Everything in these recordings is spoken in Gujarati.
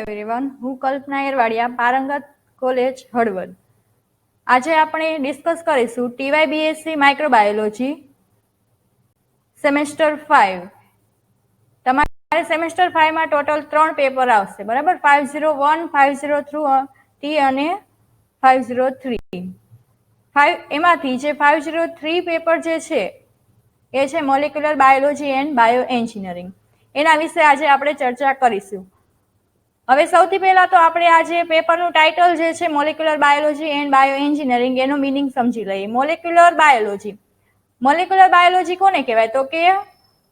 એવરીવન, હું કલ્પના એરવાડિયા, પારંગત કોલેજ હળવદ. આજે આપણે ડિસ્કસ કરીશું TYBSc માઇક્રોબાયોલોજી સેમેસ્ટર 5. તમારે સેમેસ્ટર 5 માં ટોટલ 3 પેપર આવશે, બરાબર? 501, 503 અને 503. એમાંથી જે 503 પેપર જે છે એ છે molecular biology and bio engineering. એના વિશે આજે આપણે ચર્ચા કરીશું. હવે સૌથી પહેલા તો આપણે આજે પેપરનું ટાઇટલ જે છે molecular biology and bio engineering, એનો મિનિંગ સમજી લઈએ. મોલેક્યુલર બાયોલોજી કોને કહેવાય? તો કે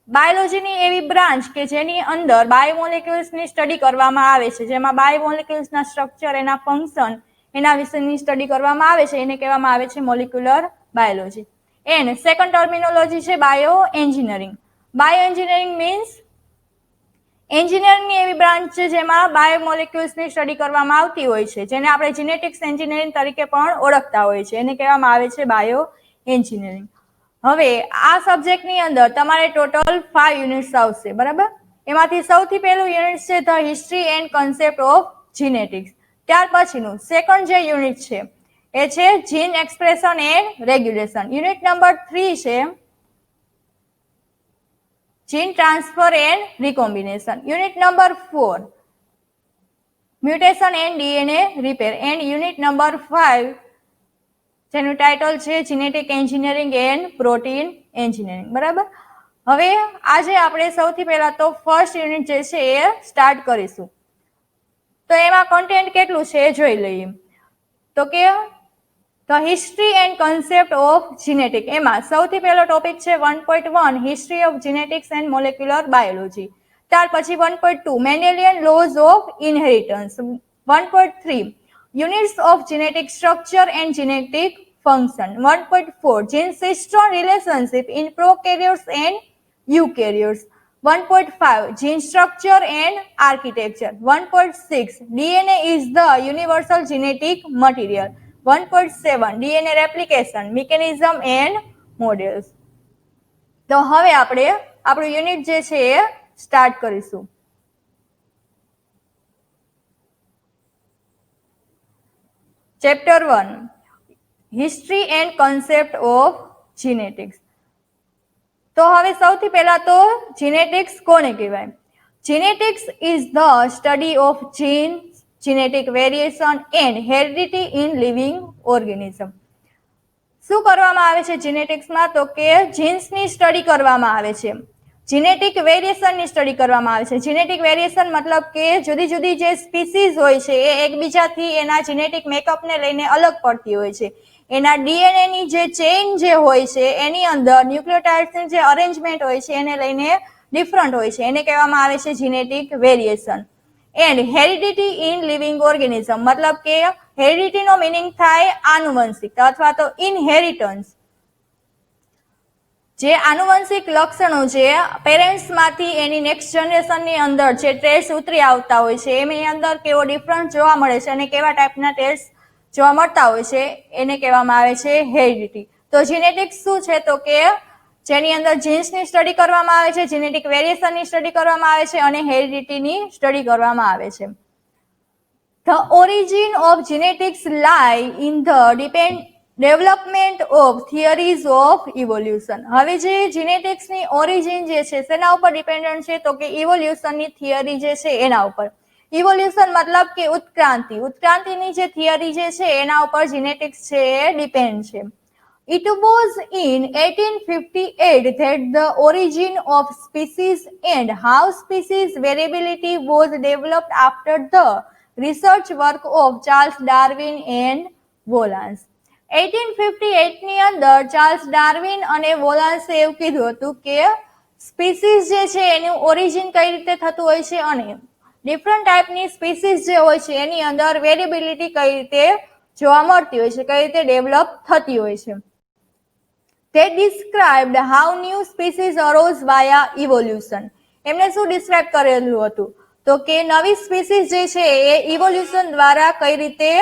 બાયોલોજીની એવી બ્રાન્ચ કે જેની અંદર બાયોમોલેક્યુલ્સની સ્ટડી કરવામાં આવે છે, જેમાં બાયોમોલેક્યુલ્સના સ્ટ્રક્ચર, એના ફંક્શન, એના વિશેની સ્ટડી કરવામાં આવે છે, એને કહેવામાં આવે છે molecular biology. And second terminology છે bio engineering. Bio engineering means એન્જિનિયરિંગની એવી બ્રાન્ચ છે જેમાં બાયોમોલેક્યુલ્સની સ્ટડી કરવામાં આવતી હોય છે, જેને આપણે જીનેટિક્સ એન્જિનિયરિંગ તરીકે પણ ઓળખતા હોય છે, એને કહેવામાં આવે છે બાયો એન્જિનિયરિંગ. હવે આ સબ્જેક્ટની અંદર તમારે ટોટલ 5 યુનિટ્સ આવશે, બરાબર? એમાંથી સૌથી પહેલું યુનિટ છે the history and concept of genetics. ત્યાર પછીનું સેકન્ડ જે યુનિટ છે એ છે gene expression and regulation. Unit number 3 છે gene transfer and recombination. Unit number 4 mutation and DNA repair. And unit number 5 જેનું ટાઇટલ છે genetic engineering and protein engineering, બરાબર? હવે આજે આપણે સૌથી પહેલા તો ફર્સ્ટ યુનિટ જે છે એ સ્ટાર્ટ કરીશું. તો એમાં કન્ટેન્ટ કેટલું છે એ જોઈ લઈએ. તો કે the history and concept of genetic, એમાં સૌથી પહેલો ટોપિક છે 1.1 history of genetics and molecular biology. ત્યાર પછી 1.2 Mendelian laws of inheritance. 1.3 units of genetic structure and genetic function. 1.4 gene cistron relationship in prokaryotes and eukaryotes. 1.5 gene structure and architecture. 1.6 DNA is the universal genetic material. 1.7 DNA replication mechanism and models. તો હવે આપણે આપણું યુનિટ જે છે એ સ્ટાર્ટ કરીશું. Chapter 1 history and concept of genetics. તો હવે સૌથી પહેલા તો જીનેટિક્સ કોને કહેવાય? Genetics is the study of genes, genetic variation and heredity in living organism. શું કરવામાં આવે છે જીનેટિક્સમાં? તો કે જીન્સની સ્ટડી કરવામાં આવે છે, જીનેટિક વેરિએશનની સ્ટડી કરવામાં આવે છે. જીનેટિક વેરિએશન મતલબ કે જુદી જુદી જે સ્પીસીઝ હોય છે એ એકબીજાથી એના જીનેટિક મેકઅપને લઈને અલગ પડતી હોય છે. એના ડીએનએની જે ચેઇન જે હોય છે એની અંદર ન્યુક્લિયોટાઇડ્સની જે અરેન્જમેન્ટ હોય છે એને લઈને ડિફરન્ટ હોય છે, એને કહેવામાં આવે છે genetic variation. And heredity in living organism મતલબ કે હેરિડિટીનો મિનિંગ થાય આનુવંશિકતા અથવા તો ઇનહેરિટન્સ. જે આનુવંશિક લક્ષણો જે પેરેન્ટ્સમાંથી એની નેક્સ્ટ જનરેશનની અંદર જે ટ્રેસ ઉતરી આવતા હોય છે એની અંદર કેવો ડિફરન્સ જોવા મળે છે અને કેવા ટાઈપના ટેસ્ટ જોવા મળતા હોય છે એને કહેવામાં આવે છે હેરિડિટી. તો જીનેટિક્સ શું છે? તો કે જેની અંદર જીન્સની સ્ટડી કરવામાં આવે છે, જીનેટિક વેરિએશનની સ્ટડી કરવામાં આવે છે અને હેરિડિટીની સ્ટડી કરવામાં આવે છે. ધ ઓરિજિન ઓફ જીનેટિક્સ લાય in the development of theories of evolution. હવે જે જીનેટિક્સની ઓરિજિન જે છે શેના ઉપર ડિપેન્ડન્ટ છે? તો કે ઇવોલ્યુશનની થિયરી જે છે એના ઉપર. ઇવોલ્યુશન મતલબ કે ઉત્ક્રાંતિ. ઉત્ક્રાંતિની જે થિયરી જે છે એના ઉપર જીનેટિક્સ છે એ ડિપેન્ડ છે. It was in 1858 that the origin of species and how species variability was developed after the research work of Charles Darwin and Wallace. 1858 ની અંદર ચાર્લ્સ ડાર્વિન અને વોલાન્સે એવું કીધું હતું કે સ્પીસીઝ જે છે એનું ઓરિજિન કઈ રીતે થતું હોય છે અને ડિફરન્ટ ટાઈપની સ્પીસીઝ જે હોય છે એની અંદર વેરિએબિલિટી કઈ રીતે જોવા મળતી હોય છે, કઈ રીતે ડેવલપ થતી હોય છે. They described how new species arose via evolution. એમને શું ડિસ્ક્રાઇબ કરેલું હતું? તો કે નવી સ્પીસીઝ જે છે એ ઇવોલ્યુશન દ્વારા કઈ રીતે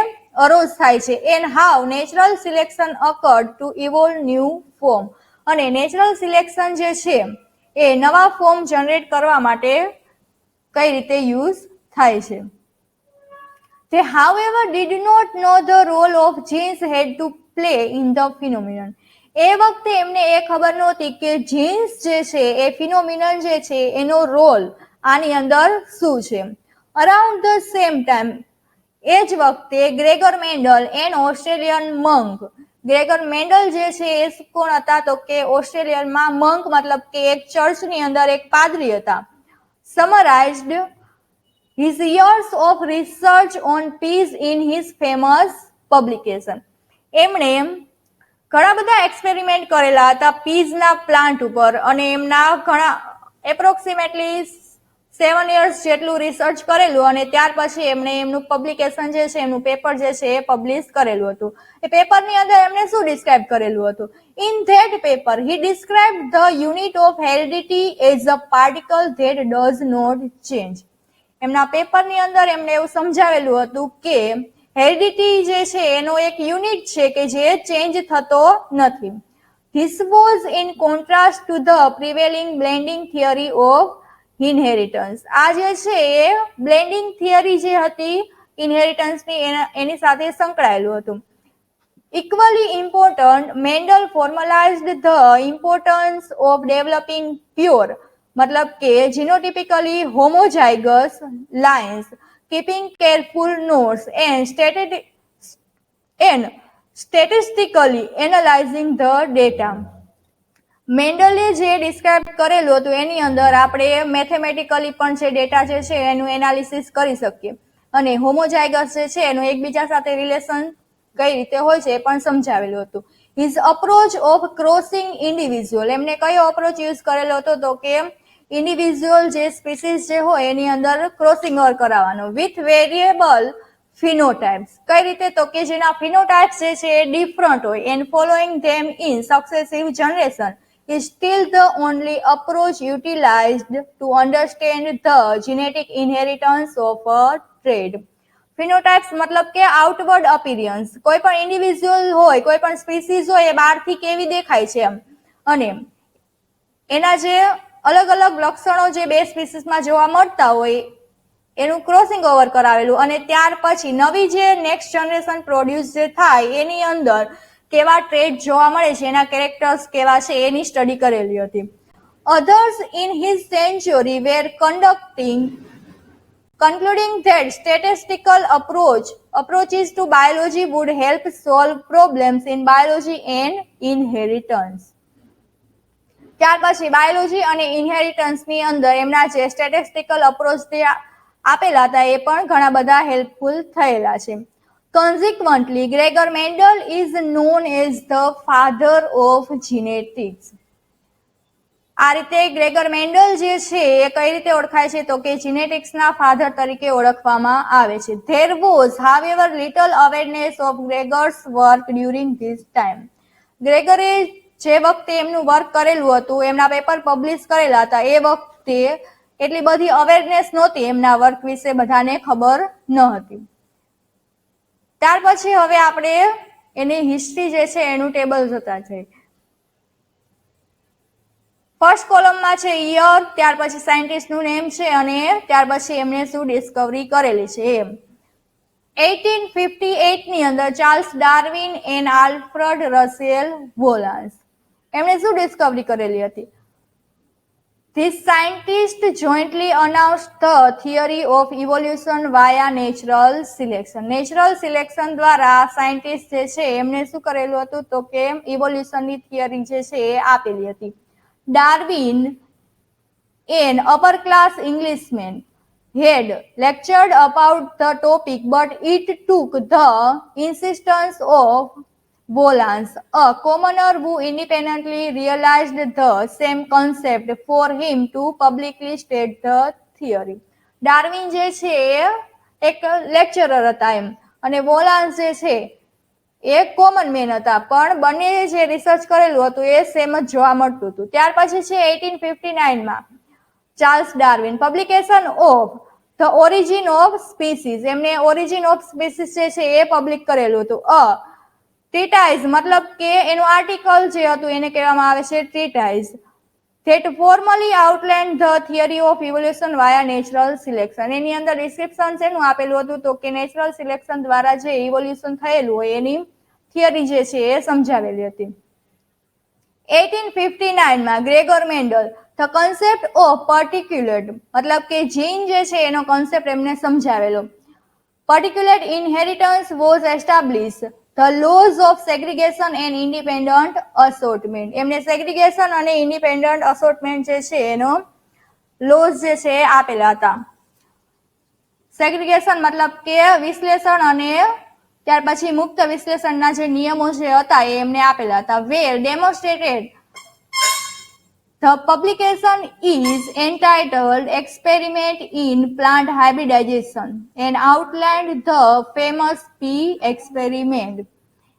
અરોઝ થાય છે. And how natural selection occurred to evolve new form. અને નેચરલ સિલેક્શન જે છે એ નવા ફોર્મ જનરેટ કરવા માટે કઈ રીતે યુઝ થાય છે. They, however, did not know the role of genes had to play in the phenomenon. એ વખતે એમને એ ખબર નહોતી કે જીન્સ જે છે એ ફિનોમિનન જે છે એનો રોલ આની અંદર શું છે. અરાઉન્ડ ધ સેમ ટાઈમ, એ જ વખતે Gregor Mendel and Australian મંક, Gregor Mendel જે છે એ કોણ હતા તો કે ઓસ્ટ્રેલિયનમાં મંક મતલબ કે એક ચર્ચની અંદર એક પાદરી હતા. સમરાઇઝડ his years of research on peas in his famous publication. એમણે ઘણા બધા એક્સપેરિમેન્ટ કરેલા હતા પીઝના પ્લાન્ટ ઉપર અને એમના ઘણા એપ્રોક્સિમેટલી 7 years જેટલું રિસર્ચ કરેલું અને ત્યાર પછી એમણે એમનું પબ્લિકેશન જે છે એમનું પેપર જે છે એ પબ્લિશ કરેલું હતું. એ પેપરની અંદર એમણે શું ડિસ્ક્રાઇબ કરેલું હતું? In that paper he described the unit of heredity as a particle that does not change. એમના પેપરની અંદર એમણે એવું સમજાવેલું હતું કે હેરિડિટી જે છે એનો એક યુનિટ છે કે જે ચેન્જ થતો નથી. This was in contrast to the prevailing blending theory of inheritance. આ જે છે એ બ્લેન્ડિંગ થિયરી જે હતી ઇનહેરિટન્સની એની સાથે સંકળાયેલું હતું. Equally important, Mendel formalized the importance of developing pure मतलब के genotypically homozygous lines, keeping careful notes and statistically analysing the data. મેન્ડલે જે ડિસ્ક્રાઇબ કરેલું હતું એની અંદર આપણે મેથેમેટિકલી પણ જે ડેટા જે છે એનું એનાલિસિસ કરી શકીએ અને હોમોજાઇગસ જે છે એનું એકબીજા સાથે રિલેશન કઈ રીતે હોય છે એ પણ સમજાવેલું હતું. His approach of crossing individual, એમને કયો અપ્રોચ યુઝ કરેલો હતો તો કે ઇન્ડિવિજ્યુઅલ જે સ્પીસીસ જે હોય એની અંદર ક્રોસિંગ ઓવર કરાવવાનો વિથ વેરિયેબલ ફિનોટાઇપ્સ. કઈ રીતે તો કે જેના ફિનોટાઇપ્સ જે છે એ ડિફરન્ટ હોય and following them in successive generation is still the only approach utilized to understand the genetic inheritance of a trait. Phenotypes મતલબ કે આઉટવર્ડ અપિયરન્સ, કોઈ પણ ઇન્ડિવિજ્યુઅલ હોય કોઈ પણ સ્પીસીસ હોય એ બહારથી કેવી દેખાય છે એમ અને એના જે અલગ અલગ લક્ષણો જે બે સ્પીસીસમાં જોવા મળતા હોય એનું ક્રોસિંગ ઓવર કરાવેલું અને ત્યાર પછી નવી જે નેક્સ્ટ જનરેશન પ્રોડ્યુસ જે થાય એની અંદર કેવા ટ્રેડ જોવા મળે છે એના કેરેક્ટર્સ કેવા છે એની સ્ટડી કરેલી હતી. Others in his century were concluding that statistical approaches to biology would help solve problems in biology and inheritance. ત્યાર પછી બાયોલોજી અને ઇનહેરિટન્સની અંદર એમના જે સ્ટેટિસ્ટિકલ અપ્રોચ જે આપેલા હતા એ પણ ઘણા બધા હેલ્પફુલ થયેલા છે. Consequently, Gregor Mendel is known as the father of genetics. આ રીતે ગ્રેગર મેન્ડલ જે છે એ કઈ રીતે ઓળખાય છે તો કે જીનેટિક્સના ફાધર તરીકે ઓળખવામાં આવે છે. There was, however, little awareness of Gregor's work during this time. ગ્રેગરે જે વખતે એમનું વર્ક કરેલું હતું એમના પેપર પબ્લિશ કરેલા હતા એ વખતે એટલી બધી અવેરનેસ નહોતી એમના વર્ક વિશે, બધાને ખબર ન હતી. ત્યાર પછી હવે આપણે એની હિસ્ટ્રી જે છે એનું ટેબલ જોતા જઈએ. ફર્સ્ટ કોલમમાં છે યર, ત્યાર પછી સાયન્ટિસ્ટનું નેમ છે અને ત્યાર પછી એમણે શું ડિસ્કવરી કરેલી છે એમ. 1858 ની અંદર Charles Darwin and Alfred Russel Wallace, એમણે શું ડિસ્કવરી કરેલી હતી? These scientists jointly announced the theory of evolution via natural selection. Natural selection દ્વારા સાયન્ટિસ્ટ જે છે એમને શું કરેલું હતું તો કે ઇવોલ્યુશનની થિયરી જે છે એ આપેલી હતી. Darwin, an upper-class Englishman, had lectured about the topic, but it took the insistence of Bolans, a commoner who independently realized the same concept, for him to publicly state the theory. Darwin જે છે એક લેક્ચરર હતા એમ અને વોલાન્સ જે છે એ કોમન મેન હતા, પણ બંને જે રિસર્ચ કરેલું હતું એ સેમ જ જોવા મળતું હતું. ત્યાર પછી છે 1859માં Charles Darwin, publication of the origin of species, એમને ઓરિજિન ઓફ સ્પીસીસ જે છે એ પબ્લિક કરેલું હતું. ટ્રીટાઇઝ મતલબ કે એનું આર્ટિકલ જે હતું એને કહેવામાં આવે છે ટ્રીટાઇઝ. that formally outlined the theory of evolution via natural selection. એની અંદર ડિસ્ક્રિપ્શન છે એનું આપેલું હતું તો કે નેચરલ સિલેક્શન દ્વારા જે ઇવોલ્યુશન થયેલું હોય એની થિયરી જે છે એ સમજાવેલી હતી. 1859 માં Gregor Mendel the concept of particulate મતલબ કે જીન જે છે એનો કન્સેપ્ટ એમને સમજાવેલો. Particulate inheritance was establish the laws of segregation and independent assortment. એમને સેગ્રીગેશન અને ઇન્ડિપેન્ડન્ટ અસોર્ટમેન્ટ જે છે એનો લોઝ જે છે આપેલા હતા. સેગ્રીગેશન મતલબ કે વિશ્લેષણ અને ત્યાર પછી મુક્ત વિશ્લેષણના જે નિયમો જે હતા એ એમને આપેલા હતા. Were demonstrated the publication is entitled experiment in plant hybridisation and outlined the famous pea experiment.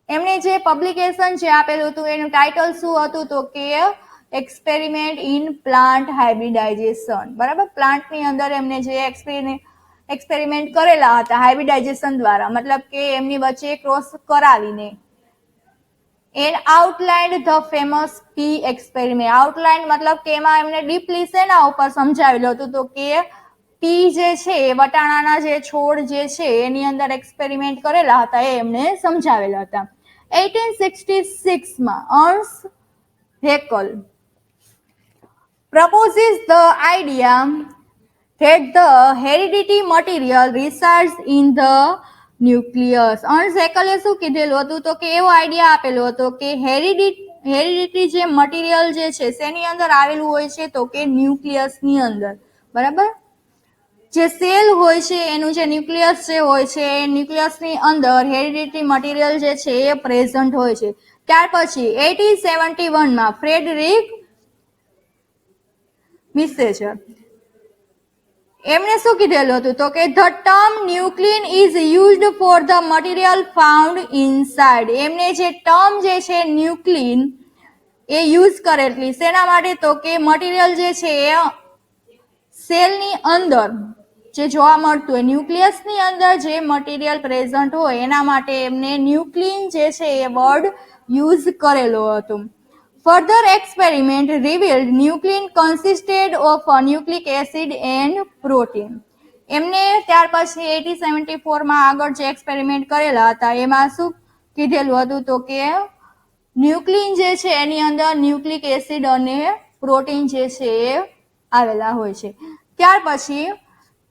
એમણે જે પબ્લિકેશન જે આપેલું હતું એનું ટાઇટલ શું હતું તો કે એક્સપેરિમેન્ટ ઇન પ્લાન્ટ હાઇબ્રિડાઇઝેશન. બરાબર, પ્લાન્ટની અંદર એમને જે એક્સપેરિમેન્ટ કરેલા હતા હાઇબ્રિડાઇઝેશન દ્વારા મતલબ કે એમની વચ્ચે ક્રોસ કરાવીને. And outlined the famous pea experiment. Outline મતલબ કે એમાં એમને ડીપલી શેના ઉપર સમજાવેલું હતું તો કે પી જે છે વટાણાના જે છોડ જે છે એની અંદર એક્સપેરિમેન્ટ કરેલા હતા એ એમને સમજાવેલા હતા. 1866 માં અર્ન્સ્ટ Haeckel proposes the idea that the hereditary material resides in the nucleus. અર્ન્સ્ટ હેકલે શું કીધેલું હતું તો કે એવો આઈડિયા આપેલો હતો કે હેરિડિટરી જે મટીરિયલ જે છે શેની અંદર આવેલું હોય છે તો કે ન્યુક્લિયસની અંદર. બરાબર, જે સેલ હોય છે એનું જે ન્યુક્લિયસ જે હોય છે એ ન્યુક્લિયસની અંદર હેરિડિટરી મટીરિયલ જે છે એ પ્રેઝન્ટ હોય છે. ત્યાર પછી 1871 માં ફ્રેડરિક મિસેચર એમણે શું કીધેલું હતું તો કે the term nuclein is used for the material found inside. એમને જે ટર્મ જે છે ન્યુક્લિન એ યુઝ કરેલી શેના માટે તો કે મટીરિયલ જે છે એ સેલની અંદર જે જોવા મળતું હોય ન્યુક્લિયસની અંદર જે મટીરિયલ પ્રેઝન્ટ હોય એના માટે એમને ન્યુક્લિન જે છે એ વર્ડ યુઝ કરેલો હતો. Further experiment revealed nuclein consisted of a nucleic acid and protein. એમને ત્યાર પછી 1874 માં આગળ જે એક્સપેરિમેન્ટ કરેલા હતા એમાં શું કીધેલું હતું તો કે ન્યુક્લિન જે છે એની અંદર ન્યુક્લિક એસિડ અને પ્રોટીન જે છે એ આવેલા હોય છે. ત્યાર પછી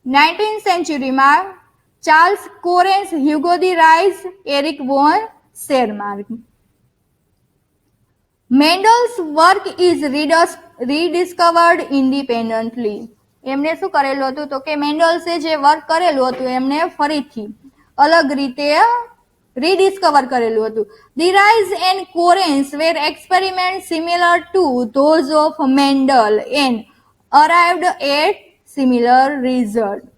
19th સેન્ચુરીમાં Charles Correns, Hugo de Vries, Erich von Tschermak. Mendel's work is rediscovered independently. એમને શું કરેલું હતું તો કે મેન્ડલ્સે જે વર્ક કરેલું હતું એમને ફરીથી અલગ રીતે રીડિસ્કવર કરેલું હતું. De Vries and Correns were experiment similar to those of Mendel and arrived at similar result.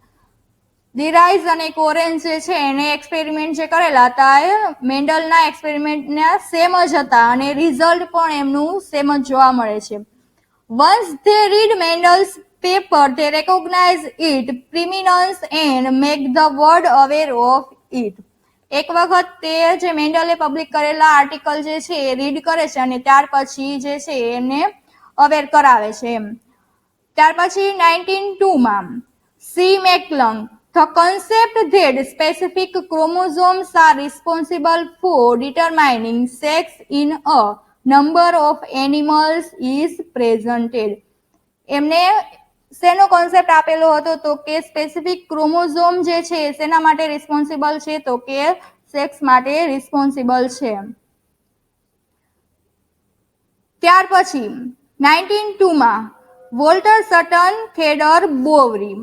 De Vries અને કોરેન્સ જે છે એને એક્સપેરિમેન્ટ જે કરેલા હતા એ મેન્ડલના એક્સપેરિમેન્ટના સેમ જ હતા અને રિઝલ્ટ પણ એમનું સેમ જ જોવા મળે છે. Once they read Mendel's paper they recognize it prominence and make the world aware of it. એક વખત તે જે મેન્ડલે પબ્લિક કરેલા આર્ટિકલ જે છે એ રીડ કરે છે અને ત્યાર પછી જે છે એને અવેર કરાવે છે એમ. ત્યાર પછી 1902 માં C મેકલંગ the concept that specific chromosomes are responsible for determining sex in a number of animals is presented. એમને શેનો કોન્સેપ્ટ આપેલો હતો તો કે સ્પેસિફિક ક્રોમોઝોમ જે છે શેના માટે રિસ્પોન્સિબલ છે તો કે સેક્સ માટે રિસ્પોન્સિબલ છે. ત્યાર પછી 1902 માં Walter સટન, થેડર બોવરી.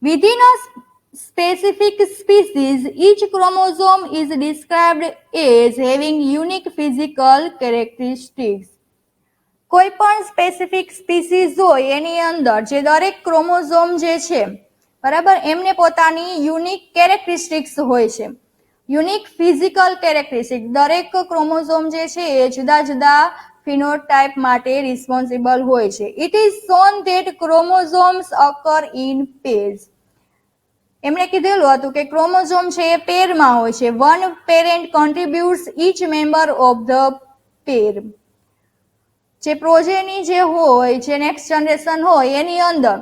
Within a specific species, each chromosome is described as having unique physical characteristics. કોઈ પણ સ્પેસિફિક સ્પીસીઝ હોય એની અંદર જે દરેક ક્રોમોઝોમ જે છે બરાબર એમને પોતાની યુનિક કેરેક્ટરિસ્ટિક્સ હોય છે. યુનિક ફિઝિકલ કેરેક્ટરિસ્ટિક દરેક ક્રોમોઝોમ જે છે એ જુદા જુદા ફિનોટાઇપ માટે રિસ્પોન્સિબલ હોય છે. It is shown that chromosomes occur in pairs. એમણે કીધેલું હતું કે ક્રોમોઝોમ છે એ પેરમાં હોય છે. One parent contributes each member of the pair. જે પ્રોજેની જે હોય, જે નેક્સ્ટ જનરેશન હોય એની અંદર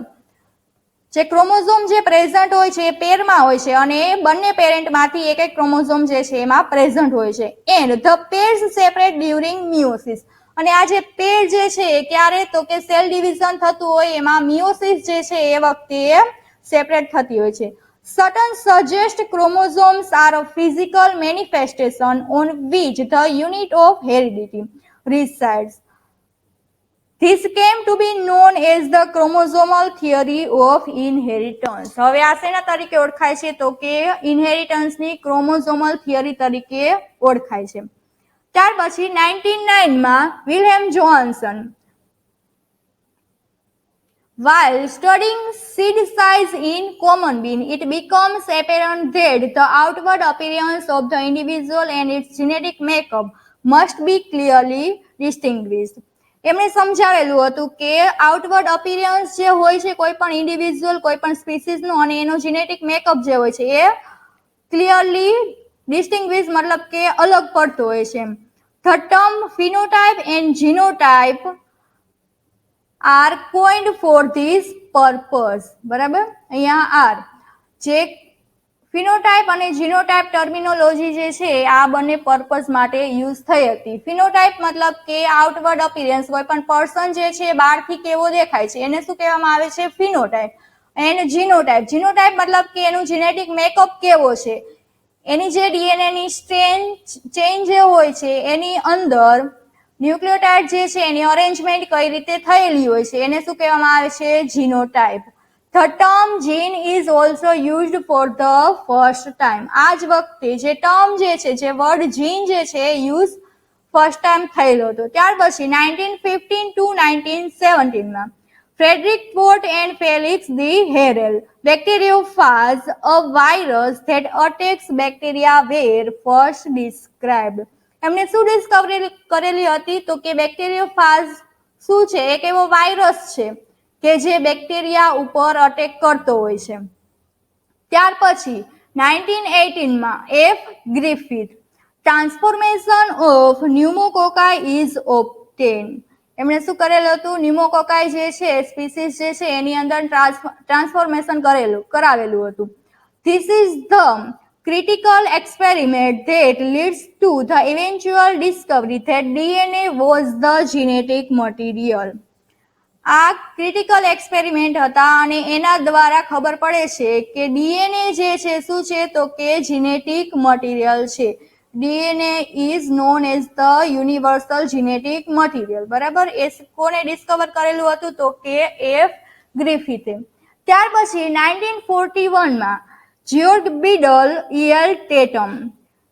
જે ક્રોમોઝોમ જે પ્રેઝન્ટ હોય છે એ પેરમાં હોય છે અને એ બંને પેરેન્ટમાંથી એક એક ક્રોમોઝોમ જે છે એમાં પ્રેઝન્ટ હોય છે. And the pairs separate during meiosis. અને આ જે પેર જે છે એ ક્યારે, તો કે સેલ ડિવિઝન થતું હોય એમાં મિયોસિસ જે છે એ વખતે સેપરેટ થતી હોય છે. Certain suggest chromosomes are a physical manifestation on which the unit of heredity resides. This came to be known as the chromosomal theory of inheritance. હવે આ શેના તરીકે ઓળખાય છે, તો કે ઇનહેરિટન્સની ક્રોમોઝોમલ થિયરી તરીકે ઓળખાય છે. ત્યાર પછી 1909 માં વિલ્હેમ જોહાન્સન, while studying seed size in common bean, it becomes apparent that the outward appearance of the individual and its genetic makeup must be clearly distinguished. એમણે સમજાવેલું હતું કે આઉટવર્ડ અપિયરન્સ જે હોય છે કોઈ પણ ઇન્ડિવિજ્યુઅલ, કોઈ પણ સ્પીસીસનું, અને એનો જીનેટિક મેકઅપ જે હોય છે એ ક્લિયરલી ડિસ્ટિંગ્વિશ મતલબ કે અલગ પડતો હોય છે. The term phenotype and genotype are coined for this purpose. બરાબર, અહીંયા આર જે ફિનોટાઇપ અને જીનોટાઇપ ટર્મિનોલોજી જે છે આ બંને પર્પઝ માટે યુઝ થઈ હતી. ફિનોટાઇપ મતલબ કે આઉટવર્ડ અપિયરન્સ, કોઈ પણ પર્સન જે છે બહારથી કેવો દેખાય છે એને શું કહેવામાં આવે છે, ફિનોટાઇપ. એન્ડ જીનોટાઇપ, જીનોટાઇપ મતલબ કે એનું જીનેટિક મેકઅપ કેવો છે, એની જે ડીએનએ ની ચેઇન જે હોય છે એની અંદર ન્યુક્લિયોટાઇડ જે છે એની અરેન્જમેન્ટ કઈ રીતે થયેલી હોય છે એને શું કહેવામાં આવે છે, genotype. The term gene is also used for the first time. આ જ વખતે જે ટર્મ જે છે, જે વર્ડ જીન જે છે યુઝ ફર્સ્ટ ટાઈમ થયેલો હતો. ત્યાર પછી 1915 to 1917 માં Frederick Twort and Felix d'Herelle, bacteriophage, a virus that attacks bacteria were first described. એમને શું ડિસ્કવરી કરેલી હતી, તો કે બેક્ટેરિયોફાજ શું છે, એક એવો વાયરસ છે કે જે બેક્ટેરિયા ઉપર અટેક કરતો હોય છે. ત્યાર પછી 1918 માં F Griffith, transformation of pneumococci is obtained. એમણે શું કરેલું હતું, ન્યુમોકોકાઈ જે છે સ્પીસીસ જે છે એની અંદર ટ્રાન્સફોર્મેશન કરાવેલું હતું. This is the critical experiment that leads to the eventual discovery that DNA was the genetic material. આ ક્રિટિકલ એક્સપેરિમેન્ટ હતા અને એના દ્વારા ખબર પડે છે કે ડીએનએ જે છે શું છે, તો કે જીનેટિક મટીરિયલ છે. DNA is known as the universal genetic material. બરાબર, એ કોને ડિસ્કવર કરેલું હતું, તો કે એફ ગ્રિફિથે. ત્યાર પછી 1941 માં જ્યોર્જ બીડલ, ઇએલ ટેટમ,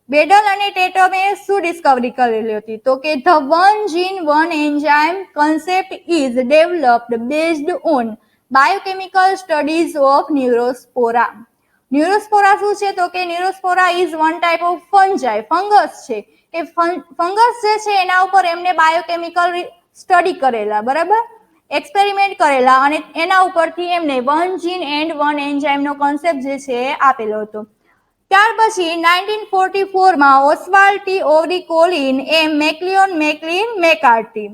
બેડલ અને ટેટમે શું ડિસ્કવરી કરેલી હતી, તો કે the one gene one enzyme concept is developed based on biochemical studies of Neurospora. Neurospora શું છે, તો કે Neurospora is one type of fungi, fungus છે. એ ફંગસ જે છે એના ઉપર એમને બાયોકેમિકલ સ્ટડી કરેલા, બરાબર, એક્સપેરિમેન્ટ કરેલા અને એના ઉપરથી એમને વન જીન એન્ડ વન એન્ઝાઇમનો કોન્સેપ્ટ જે છે આપેલો હતો. ત્યાર પછી 1944 માં Oswald T Avery Colin M MacLeod Maclyn McCarty,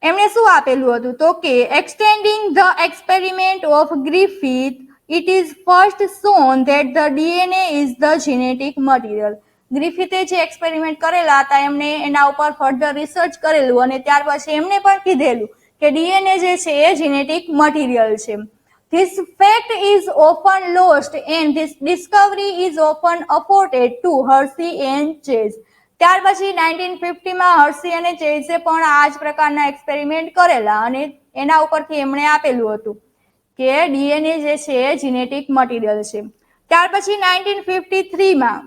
એમણે શું આપેલું હતું, તો કે extending the experiment of Griffith, it is first shown that the DNA is the genetic material. ગ્રિફિથે જે એક્સપેરિમેન્ટ કરેલા હતા એમને એના ઉપર ફર્ધર રિસર્ચ કરેલું અને ત્યાર પછી એમને પણ કીધેલું કે ડીએનએ જે છે એ જીનેટિક મટીરિયલ છે. This fact is often lost and this discovery is often afforded to Hershey and Chase. ત્યાર પછી 1950 માં હર્સી અને ચેઝે પણ આ જ પ્રકારના એક્સપેરિમેન્ટ કરેલા અને એના ઉપરથી એમણે આપેલું હતું કે ડીએનએ જે છે એ જીનેટિક મટીરિયલ છે. ત્યાર પછી 1953 માં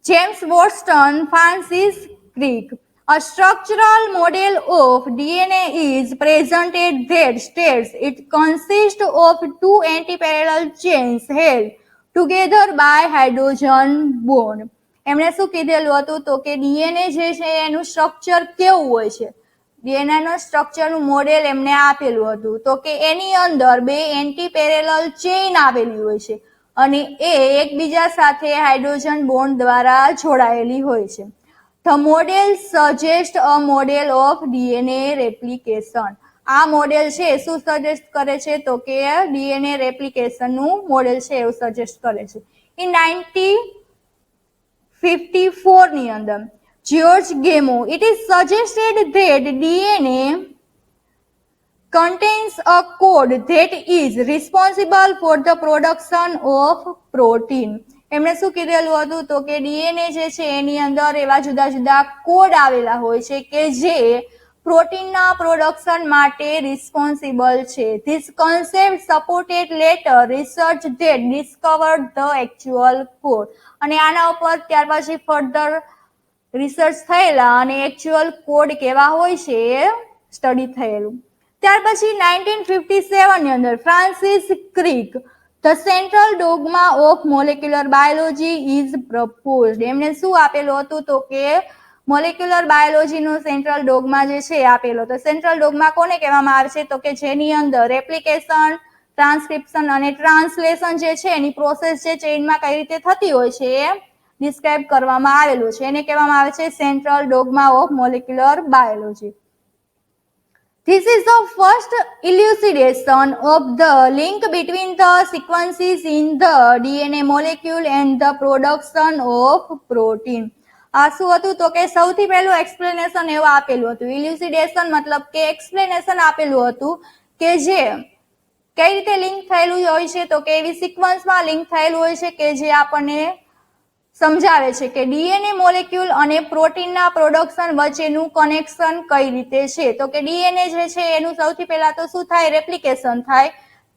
James Watson, Francis creek, a structural model of DNA is presented that states it consists of two antiparallel chains held together by hydrogen bond. એમણે શું કીધેલું હતું, તો કે ડીએનએ જે છે એનું સ્ટ્રક્ચર કેવું હોય છે, ડીએનએ નો સ્ટ્રક્ચરનું મોડેલ એમને આપેલું હતું, તો કે એની અંદર બે એન્ટી પેરેલલ ચેઇન આવેલી હોય છે અને એ એકબીજા સાથે હાઇડ્રોજન બોન્ડ દ્વારા જોડાયેલી હોય છે. The model suggest a model of DNA replication. આ મોડેલ છે શું સજેસ્ટ કરે છે તો કે ડીએનએ રેપ્લિકેશનનું મોડેલ છે એવું સજેસ્ટ કરે છે. ઇન 1954 ની અંદર જ્યોર્જ ગેમો, it is suggested that DNA contains a code that is responsible for the production of protein. એમણે શું કીધેલું હતું તો કે ડીએનએ જે છે એની અંદર એવા જુદા જુદા કોડ આવેલા હોય છે કે જે પ્રોટીનના પ્રોડક્શન માટે રિસ્પોન્સિબલ છે. This concept supported letter research that discovered the actual code. અને આના ઉપર ત્યાર પછી ફર્ધર રિસર્ચ થયેલા અને એકચ્યુઅલ કોડ કેવા હોય છે એ સ્ટડી થયેલું. ત્યાર પછી 1957 ની અંદર Francis Crick, the central dogma of molecular biology is proposed. એમને શું આપેલું હતું તો કે મોલેક્યુલર બાયોલોજીનો સેન્ટ્રલ ડોગમા જે છે આપેલો. તો સેન્ટ્રલ ડોગમા કોને કહેવામાં આવે છે તો કે જેની અંદર રેપ્લિકેશન, ટ્રાન્સક્રિપ્શન અને ટ્રાન્સલેશન જે છે એની પ્રોસેસ જે ચેઇનમાં કઈ રીતે થતી હોય છે એ ડિસ્ક્રાઇબ કરવામાં આવેલું છે. એને કહેવામાં આવે છે central dogma of molecular biology. This is the first elucidation of the link between the sequences in the DNA molecule and the production of protein. આ શું હતું તો કે સૌથી પહેલું એક્સપ્લેનેશન એવું આપેલું હતું. ઇલ્યુસિડેશન મતલબ કે એક્સપ્લેનેશન આપેલું હતું કે જે કઈ રીતે લિંક થયેલું હોય છે તો કે એવી સિક્વન્સમાં લિંક થયેલું હોય છે કે જે આપણને સમજાવે છે કે ડીએનએ મોલેક્યુલ અને પ્રોટીનના પ્રોડક્શન વચ્ચેનું કનેક્શન કઈ રીતે છે. તો કે ડીએનએ જે છે એનું સૌથી પહેલા તો શું થાય રેપ્લિકેશન થાય,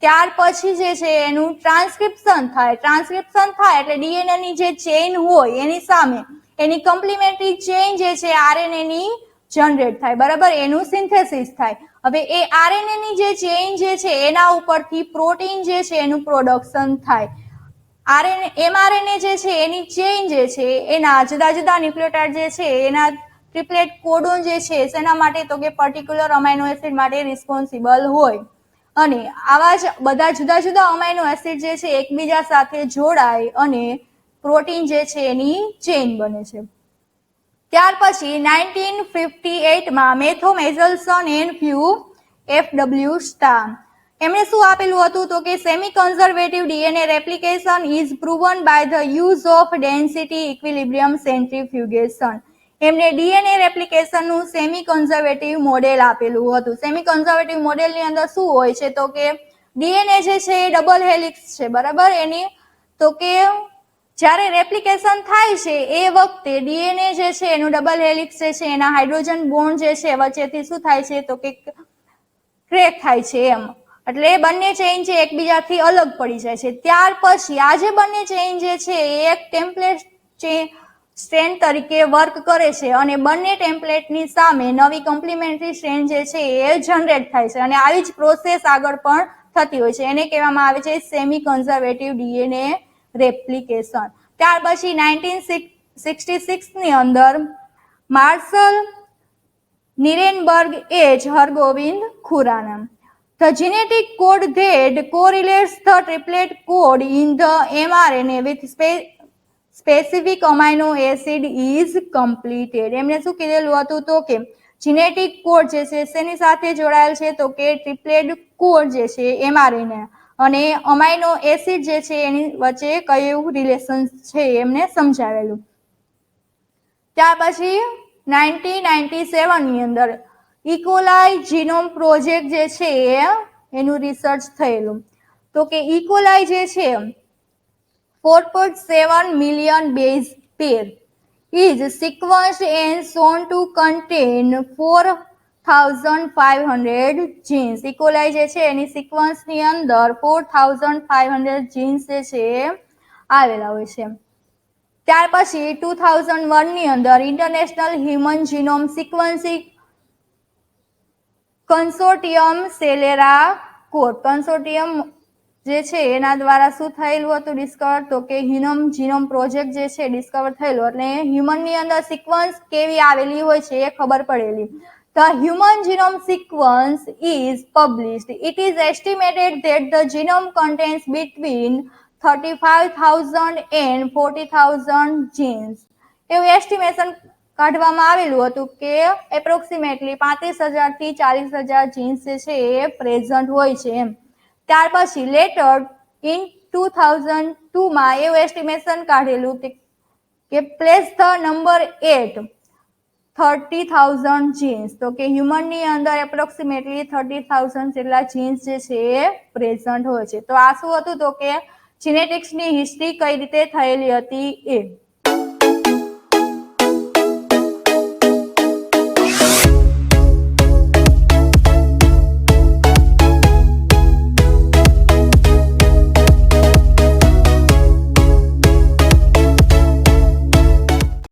ત્યાર પછી જે છે એનું ટ્રાન્સક્રિપ્શન થાય. ટ્રાન્સક્રિપ્શન થાય એટલે ડીએનએ ની જે ચેઇન હોય એની સામે એની કોમ્પ્લિમેન્ટરી ચેઇન જે છે આરએનએ ની જનરેટ થાય, બરાબર, એનું સિન્થેસિસ થાય. હવે એ આરએનએ ની જે ચેઇન જે છે એના ઉપરથી પ્રોટીન જે છે એનું પ્રોડક્શન થાય. એમઆરએનએ જે છે એની ચેઇન જે છે એના જુદા જુદા ન્યુક્લિયોટાઇડ જે છે એના ટ્રિપ્લેટ કોડોન જે છે શેના માટે તો કે પર્ટિક્યુલર અમાઇનો એસિડ માટે રિસ્પોન્સિબલ હોય. અને આવા જ બધા જુદા જુદા અમાઇનો એસિડ જે છે એકબીજા સાથે જોડાય અને પ્રોટીન જે છે એની ચેઇન બને છે. ત્યાર પછી 1958 માં મેથો મેઝલ્સન એન્ડ ફ્યુ એફડબ્લ્યુ સ્ટાર, એમણે શું આપેલું હતું તો કે semi conservative DNA replication is proven by the use of density equilibrium centrifugation. એમને ડીએનએ રેપ્લિકેશનનું સેમી કન્ઝર્વેટિવ મોડેલ આપેલું હતું. સેમી કન્ઝર્વેટિવ મોડેલની અંદર શું હોય છે તો કે ડીએનએ જે છે એ ડબલ હેલિક્સ છે, બરાબર. એની તો કે જ્યારે રેપ્લિકેશન થાય છે એ વખતે ડીએનએ જે છે એનું ડબલ હેલિક્સ જે છે એના હાઇડ્રોજન બોન્ડ જે છે વચ્ચેથી શું થાય છે તો કે ક્રેક થાય છે એમ, એટલે બંને ચેઇન છે એકબીજાથી અલગ પડી જાય છે. ત્યાર પછી આ જે બંને ચેઇન જે છે એ એક ટેમ્પલેટ સ્ટ્રેન્ડ તરીકે વર્ક કરે છે અને બંને ટેમ્પલેટની સામે નવી કોમ્પ્લિમેન્ટરી સ્ટ્રેન્ડ જે છે એ જનરેટ થાય છે અને આવી જ પ્રોસેસ આગળ પણ થતી હોય છે. એને કહેવામાં આવે છે સેમી કન્ઝર્વેટિવ ડીએનએ રેપ્લિકેશન. ત્યાર પછી 1966 ની અંદર Marshall Nirenberg H Hargobind Khorana, the genetic code that correlates the triplet code in the mRNA with specific amino acid is completed. એમને શું કીધેલું હતું તો કે જીનેટિક કોડ જે છે શેની સાથે જોડાયેલ છે તો કે ટ્રિપ્લેટ કોડ જે છે એમઆરએનએ અને અમાઇનો એસિડ જે છે એની વચ્ચે કયું રિલેશન છે એમને સમજાવેલું. ત્યાર પછી 1997 ની અંદર ઇકોલાઈ જીનોમ પ્રોજેક્ટ જે છે એનું રિસર્ચ થયેલું. તો કે ઇકોલાઈ જે છે 4.7 million base pair is sequenced and shown to contain 4,500 genes. E. coli જે છે એની સિક્વન્સની અંદર 4,500 જીન્સ જે છે આવેલા હોય છે. ત્યાર પછી 2001 ની અંદર International Human Genome Sequencing Consortium Celera core consortium જે છે એના દ્વારા શું થયેલું હતું ડિસ્કવર તો કે હ્યુમન જીનોમ પ્રોજેક્ટ જે છે ડિસ્કવર થયેલું એટલે હ્યુમનની અંદર સિક્વન્સ કેવી આવેલી હોય છે એ ખબર પડેલી. The human genome sequence is published. It is estimated that the genome contains between 35,000 and 40,000 genes. એવું એસ્ટિમેશન કાઢવામાં આવેલું હતું કે એપ્રોક્સિમેટલી 35,000 થી 40,000 જીન્સ જે છે એ પ્રેઝન્ટ હોય છે એમ. ત્યાર પછી લેટર ઇન 2002 એવું એસ્ટિમેશન કાઢેલું કે પ્લેસ ધ નંબર 8 30,000 જીન્સ, તો કે હ્યુમનની અંદર એપ્રોક્સિમેટલી 30,000 જેટલા જીન્સ જે છે એ પ્રેઝન્ટ હોય છે. તો આ શું હતું તો કે જીનેટિક્સની હિસ્ટ્રી કઈ રીતે થયેલી હતી એ.